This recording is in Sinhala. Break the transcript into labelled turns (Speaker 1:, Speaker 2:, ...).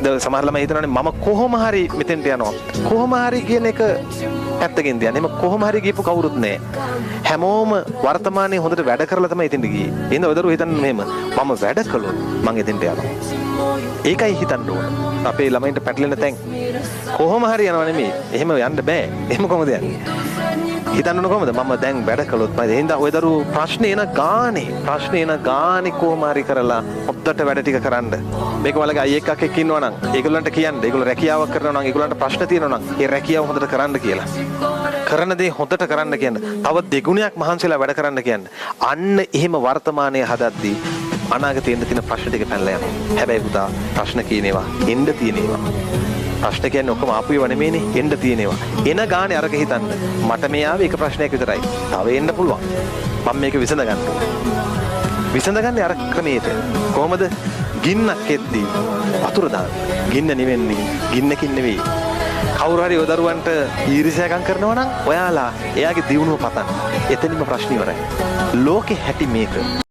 Speaker 1: සමහර ළමයි හිතනවානේ මම කොහොම හරි මෙතෙන්ට යනවා. කොහොම හරි කියන එක පැත්තකින් තියන්නේ. එම කොහොම හරි ගියපු කවුරුත් නැහැ. හැමෝම වර්තමානයේ හොඳට වැඩ කරලා තමයි එතෙන්ට ගියේ. එහෙනම් ඔය දරුවෝ හිතන්නේ මෙහෙම මම වැඩ කළොත් මං එතෙන්ට යනවා. ඒකයි හිතන්න ඕන. අපේ ළමයින්ට පැටලෙන තැන් කොහොම හරි යනවා නෙමෙයි. එහෙම යන්න බෑ. එහෙම කොහොමද යන්නේ? හිතන්න ඕන කොහොමද? මම දැන් වැඩ කළොත් මම එහෙනම් ඔය දරුවෝ ප්‍රශ්නේ එන ගානේ කොහොම හරි කරලා හොද්දට වැඩ ටික කරන්න. මේක වලගේ අයියෙක් අක්කෙක් ඉන්නවා නම් ඒගොල්ලන්ට කියන්න. ඒගොල්ලෝ රැකියාවක් කරනවා නම් ඒගොල්ලන්ට ප්‍රශ්න තියෙනවා නම් ඒ රැකියාව හොඳට කරන්න කියලා. කරන දේ හොඳට කරන්න කියන්න. තව දෙගුණයක් මහන්සිලා වැඩ කරන්න කියන්න. අන්න එහෙම වර්තමානයේ හදද්දී අනාගතේ එන්න තියෙන ප්‍රශ්න ටික පැනලා යනවා. හැබැයි පුතා ප්‍රශ්න කියනේවා එන්න තියෙනේවා. ප්‍රශ්න කියන්නේ ඔක්කොම ආපු ඒවා නෙමෙයිනේ එන්න තියෙනේවා. එන ගානේ අරක හිතන්න. මට මේ ආවේ එක ප්‍රශ්නයක් විතරයි. තව එන්න පුළුවන්. මම මේක විසඳ ගන්න ඕනේ. විසඳගන්නේ අර ක්‍රමයට. කොහොමද? ගින්නක් එද්දී වතුර දාන්න. ගින්න නිවෙන්නේ ගින්නකින් නෙවෙයි. කවුරු හරි ඔය දරුවන්ට ඊර්ෂ්‍යාකම් කරනවා නම් ඔයාලා එයාගේ දියුණුව පතන්න. එතනින්ම ප්‍රශ්න ඉවරයි. ලෝකේ හැටි මේක.